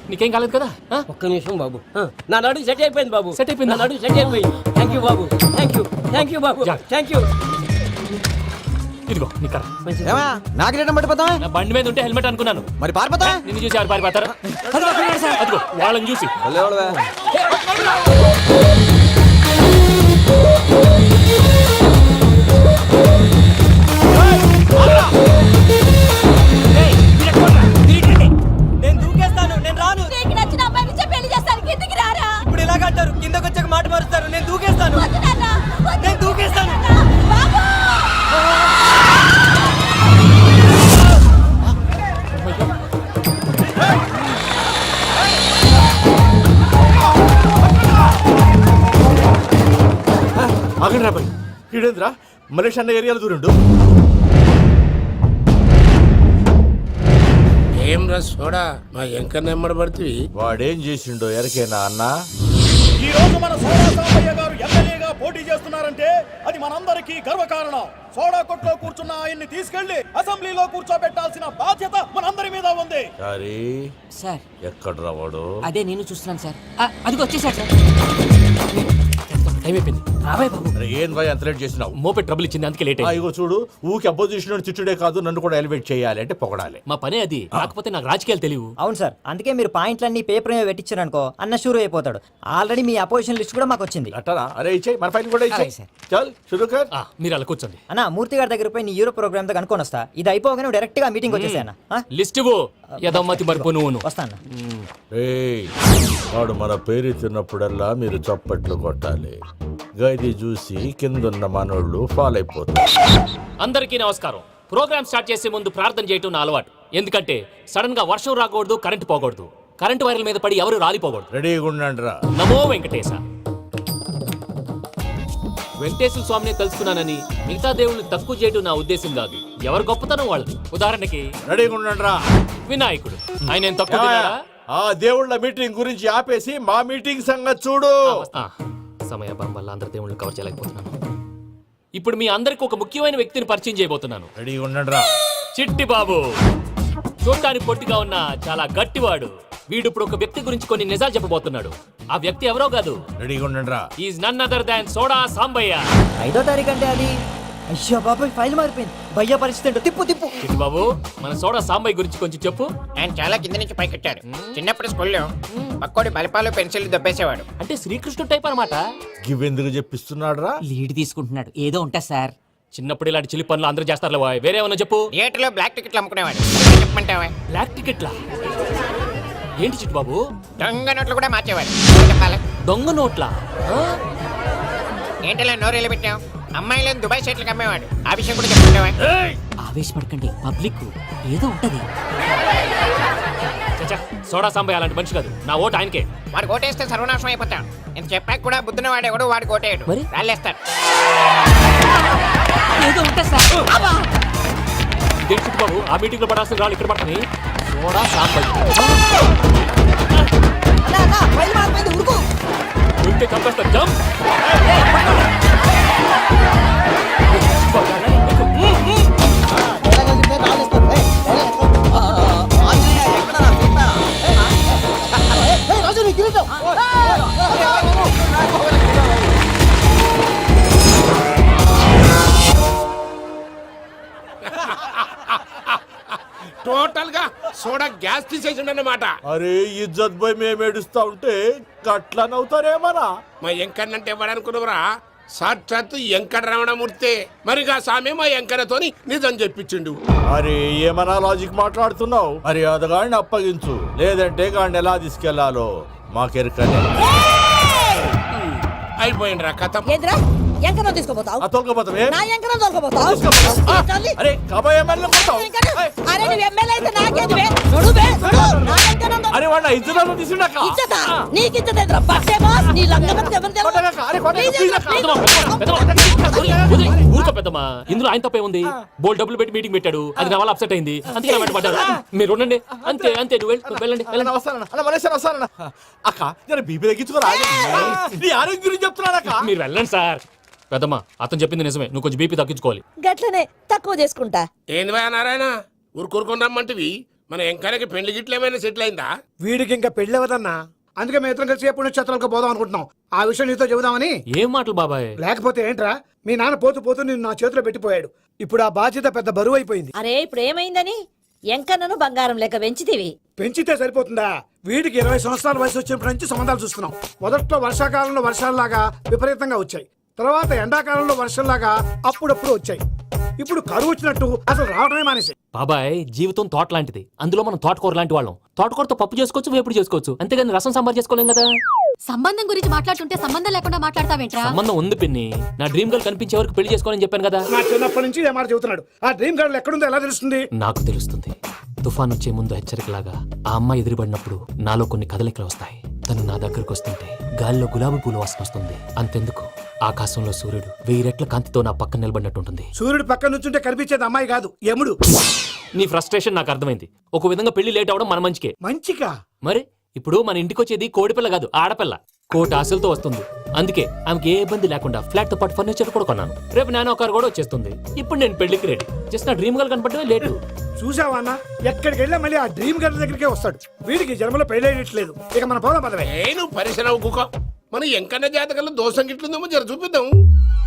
నీకేం కాలేదు కదా? ఒక్క నిమిషం బాబు, నా నడు సెట్ అయిపోయింది బాబు. సెట్ అయిపోయింది, నా నడు సెట్ అయిపోయింది. Thank you Babu, thank you Babu, thank you. ఇదిగో నీ కర్ర. నాకు రేటం పట్టిపోతా. నా బండి మీద ఉంటే హెల్మెట్ అనుకున్నాను. మరి పారిపోతా. నిన్ను చూసి ఎవరు పారిపోతారా? అదిగో వాళ్ళని చూసి. నేను దూకేస్తాను, నేను రాను. నీకు నచ్చిన అబ్బాయి నుంచే పెళ్లి చేస్తాను, కిందికి రారా. ఇప్పుడు ఇలాగంటారు, కిందకి వచ్చాక మాట మారుస్తారు. నేను దూకేస్తాను, వద్దు నాన్న, వద్దు. నేను దూకేస్తాను. బాబు! ఆగండి రాబాయ్, ఈడేంద్రా మలేష్ అన్న ఏరియాలో దూరండు. ఏం రా సోడా మా ఎంకర్ నెమ్మడి పడుతుంది. వాడేం చేసిండో ఎరకేనా అన్న? ఈ రోజు మన సోడా సాంబయ్య గారు ఎమ్మెల్యేగా పోటీ చేస్తున్నారంటే అది మనందరికీ గర్వకారణం. సోడా కొట్లో కూర్చున్న ఆయన్ని తీసుకెళ్లి అసెంబ్లీలో కూర్చోబెట్టాల్సిన బాధ్యత మనందరి మీద ఉంది. సార్ ఎక్కడ రావాడు? అదే నేను చూస్తున్నాను సార్. అదిగో వచ్చేసాడు సార్. టైం అయిపోయింది, రాబాయ్ బాబు. ఏం భయ అంత లేట్ చేసినావు? మోపెట్ ట్రబుల్ ఇచ్చింది, అందుకే లేట్ అయింది. ఇగో చూడు, ఊకి అపోజిషన్ తిట్టుడే కాదు, నన్ను కూడా ఎలివేట్ చేయాలి అంటే పొగడాలి. మా పనే అది. కాకపోతే నాకు రాజకీయాలు తెలియవు. అవును సార్, అందుకే మీరు పాయింట్లన్నీ పేపర్ మీద పెట్టించారు అనుకో, అన్న షూర్ అయిపోతాడు. ఆల్రెడీ మీ అపోజిషన్ లిస్ట్ కూడా మాకు వచ్చింది. అట్టనా? అరే ఇచ్చేయి, మన ఫైల్ కూడా ఇచ్చేయి. చల్ షురూ కర్. మీరు అలా కూర్చోండి. అన్న మూర్తి గారి దగ్గర పోయి నీ యూరో ప్రోగ్రామ్ దగ్గర అనుకోని వస్తా. ఇది అయిపోగానే డైరెక్ట్ గా మీటింగ్ వచ్చేసాను. లిస్ట్ యదమ్మతి మరిపో నువ్వు వస్తాను. వాడు మన పేరు తిన్నప్పుడల్లా మీరు చప్పట్లు కొట్టాలి. గది చూసి కిందున్న మనోళ్ళు ఫాలో అయిపోతారు. అందరికీ నమస్కారం. ప్రోగ్రామ్ స్టార్ట్ చేసే ముందు ప్రార్థన చేయటం నా అలవాటు. ఎందుకంటే సడన్ గా వర్షం రాకూడదు, కరెంట్ పోకూడదు, కరెంట్ వైర్ల మీద పడి ఎవరు రాలిపోకూడదు. రెడీగా ఉండండి రా. నమో వెంకటేశ. వెంకటేశ్వర స్వామిని తెలుసుకున్నానని మిగతా దేవుళ్ళని తక్కువ చేయడం నా ఉద్దేశం కాదు. ఎవరు గొప్పతనం వాళ్ళది. ఉదాహరణకి రెడీగా ఉండండి రా. వినాయకుడు, ఆయన ఏం తక్కువ తిన్నాడా? ఆ దేవుళ్ళ మీటింగ్ గురించి ఆపేసి మా మీటింగ్ సంగతి చూడు. సమయాభావం వల్ల అందరి దేవుళ్ళని కవర్ చేయలేకపోతున్నాను. ఇప్పుడు మీ అందరికి ఒక ముఖ్యమైన వ్యక్తిని పరిచయం చేయబోతున్నాను. రెడీగా ఉండండి రా. చిట్టి బాబు. చూడటానికి పొట్టిగా ఉన్న చాలా గట్టివాడు. వీడు ఇప్పుడు ఒక వ్యక్తి గురించి కొన్ని నిజాలు చెప్పబోతున్నాడు. ఆ వ్యక్తి ఎవరో కాదు. రెడీగా ఉండండి రా. Is none other than soda Sambayya. 5వ తారీఖు అంటే అది. అయ్యో బాబాయ్, ఫైల్ మారిపోయింది. భయ్య పరిస్థితి ఏంటో తిప్పు తిప్పు. చిట్టి బాబు, మన సోడా సాంబయ్య గురించి కొంచెం చెప్పు. ఆయన చాలా కింద నుంచి పైకెట్టాడు. చిన్నప్పుడు స్కూల్లో పక్కోడి బలిపాలు పెన్సిల్ దొబ్బేసేవాడు. అంటే శ్రీకృష్ణుడు టైప్ అనమాట. గివెందుకు చెప్పిస్తున్నాడు రా? లీడ్ తీసుకుంటున్నాడు, ఏదో ఉంటా సార్. చిన్నప్పుడు ఇలాంటి చిలి పనులు అందరూ చేస్తారు. వేరే ఏమన్నా చెప్పు. థియేటర్లో బ్లాక్ టికెట్లు అమ్ముకునేవాడు. చెప్పమంటావా? బ్లాక్ టికెట్లా? ఏంటి చిట్టు బాబు? దొంగ నోట్లు కూడా మార్చేవాడు. చెప్పాలి. దొంగ నోట్లా? ఏంటలా నోరేళ్ళు పెట్టావు? అమ్మాయిలను దుబాయ్ షర్ట్లకు అమ్మేవాడు. ఆ విషయం కూడా చెప్పమంటావా? ఆవేశపడకండి, పబ్లిక్ ఏదో ఉంటది. సోడా సాంబయ్య అలాంటి మనిషి కాదు. నా ఓటు ఆయనకే. వాడు ఓటేస్తే సర్వనాశనం అయిపోతాడు. నేను చెప్పాక కూడా బుద్ధిన వాడేవాడు వాడు ఓటేయడు. రాళ్ళేస్తాడు. ఏదో ఉంటా సార్. చిట్టు బాబు, ఆ మీటింగ్ లో పడాల్సిన రాళ్ళు ఇక్కడ పడతాయి. సోడా సాంబయ్య ఉంటే చంపేస్తారు. జంప్. టోటల్ గా సోడా గ్యాస్ తీసేసిండు అన్నమాట. అరే ఇజ్జత్ పోయి మేము ఏడుస్తా ఉంటే గట్లా నవ్వుతారేమన్నా? మా ఎంకన్నంటే ఎవడనుకున్నావురా? సాక్షాత్తు ఎంకట రమణమూర్తి. మరిగా సామె మా ఎంకరతోని నిజం చెప్పించిండు. అరే ఏమన్నా లాజిక్ మాట్లాడుతున్నావు? అరే అదగాడిని అప్పగించు, లేదంటే గాడిని ఎలా తీసుకెళ్లాలో మాకెరకనే. అయిపోయిండ్రా కథ. ఎంకరం తీసుకోపోతావు తోలుకోపోతావే నా ఎంకరం తోలుకోపోతావు తల్లి. అరే కాబోయే ఎమ్మెల్యే కొడతావు. అరే నువ్వు ఎమ్మెల్యే అయితే నాకేది బే నడు బే నడు నా ఎంకరం అరే వాడు ఇజ్జత్ తీసుకున్నాక ఇచ్చతా నీకు ఇచ్చదేంద్రా బట్టే బాస్ నీ లంగమని ఎవరు కొట్టగాక, అరే కొట్టగాక, ప్లీజ్ ప్లీజ్ ప్లీజ్. ఊరుకో పెద్దమ్మా ఇందులో ఆయన తప్పే ఉంది బోల్ డబ్బులు పెట్టి మీటింగ్ పెట్టాడు అది నా వల్ల అప్సెట్ అయింది అందుకే నా వెంట పడ్డారు మీరు ఉండండి అంతే అంతే నువ్వు వెళ్ళండి వెళ్ళండి వస్తానన్న అన్న మలేశ్వర వస్తానన్న అక్క నేను బీపీ తగ్గించుకోరా నీ ఆరోగ్యం గురించి చెప్తున్నానక్క మీరు వెళ్ళండి సార్ పెద్దమ్మా అతను చెప్పింది నిజమే నువ్వు కొంచెం బీపీ తగ్గించుకోవాలి గట్లనే తక్కువ చేసుకుంటా ఏంది భయ నారాయణ ఊరుకూరుకొని రమ్మంటివి మన ఎంకరకి పెళ్లి గిట్లు ఏమైనా సెటిల్ అయిందా వీడికి ఇంకా పెళ్ళవదన్నా అందుకే మేము ఇద్దరం కలిసి పుణ్యక్షేత్రాలకు పోదాం అనుకుంటున్నాం ఆ విషయం నీతో చెబుదామని. ఏం మాటలు బాబాయ్ లేకపోతే ఏంట్రా మీ నాన్న పోతూ పోతూ నిన్ను నా చేతిలో పెట్టిపోయాడు. ఇప్పుడు ఆ బాధ్యత పెద్ద బరువు అయిపోయింది. అరే ఇప్పుడు ఏమైందని ఎంకన్నను బంగారం లెక్క పెంచితివి పెంచితే సరిపోతుందా? వీడికి 20 సంవత్సరాల వయసు వచ్చినప్పటి నుంచి సంబంధాలు చూస్తున్నాం. మొదట్లో వర్షాకాలంలో వర్షాలలాగా విపరీతంగా వచ్చాయి. తర్వాత ఎండాకాలంలో వర్షంలాగా అప్పుడప్పుడు వచ్చాయి. ఇప్పుడు కరువు వచ్చినట్టు అసలు రావడమే మానేసి. బాబాయ్ జీవితం తోట లాంటిది అందులో మనం తోటకూర లాంటి వాళ్ళం తోటకూరతో పప్పు చేసుకోవచ్చు వేపుడు చేసుకోవచ్చు అంతేగాని రసం సాంబార్ చేసుకోలేం కదా సంబంధం గురించి మాట్లాడుతుంటే సంబంధం లేకుండా మాట్లాడతావేంట్రా? సంబంధం ఉంది పిన్ని నా డ్రీమ్ గర్ల్ కనిపించే వరకు పెళ్లి చేసుకోవాలని చెప్పాను కదా నా చిన్నప్పటి నుంచి ఏ మాట చెబుతున్నాడు. ఆ డ్రీమ్ గర్ల్ ఎక్కడుందో ఎలా తెలుస్తుంది? నాకు తెలుస్తుంది తుఫాన్ వచ్చే ముందు హెచ్చరికలాగా ఆ అమ్మాయి ఎదురుపడినప్పుడు నాలో కొన్ని కదలికలు వస్తాయి తను నా దగ్గరకు వస్తుంటే గాలిలో గులాబీ పూల వాసన వస్తుంది అంతెందుకు ఆకాశంలో సూర్యుడు 1000 రెట్ల కాంతితో నా పక్కన నిలబడినట్టుంటుంది సూర్యుడు పక్కన నుంచుంటే కనిపించేది అమ్మాయి కాదు, యముడు. నీ ఫ్రస్ట్రేషన్ నాకు అర్థమైంది ఒక విధంగా పెళ్లి లేట్ అవడం మన మంచికే మంచిగా మరి ఇప్పుడు మన ఇంటికి వచ్చేది కోడిపిల్ల కాదు ఆడపిల్ల కోటి ఆశలతో వస్తుంది అందుకే ఆమెకి ఏ ఇబ్బంది లేకుండా ఫ్లాట్ తో పాటు ఫర్నిచర్ కూడా కొన్నాను రేపు నానో కారు కూడా వచ్చేస్తుంది ఇప్పుడు నేను పెళ్లికి రెడీ జస్ట్ నా డ్రీమ్ గర్ల్ కనపడమే లేటు చూసావా అన్న, ఎక్కడికి వెళ్ళా మళ్ళీ ఆ డ్రీమ్ గర్ల్ దగ్గరికే వస్తాడు. వీడికి జన్మలో పెళ్ళేయట్లేదు. ఇక మన పోదాం పదవే. నువ్వు పరిశ్రమ కుక మన ఎంకన్న జాతకంలో దోషం గిట్లుందేమో జర చూపిద్దాం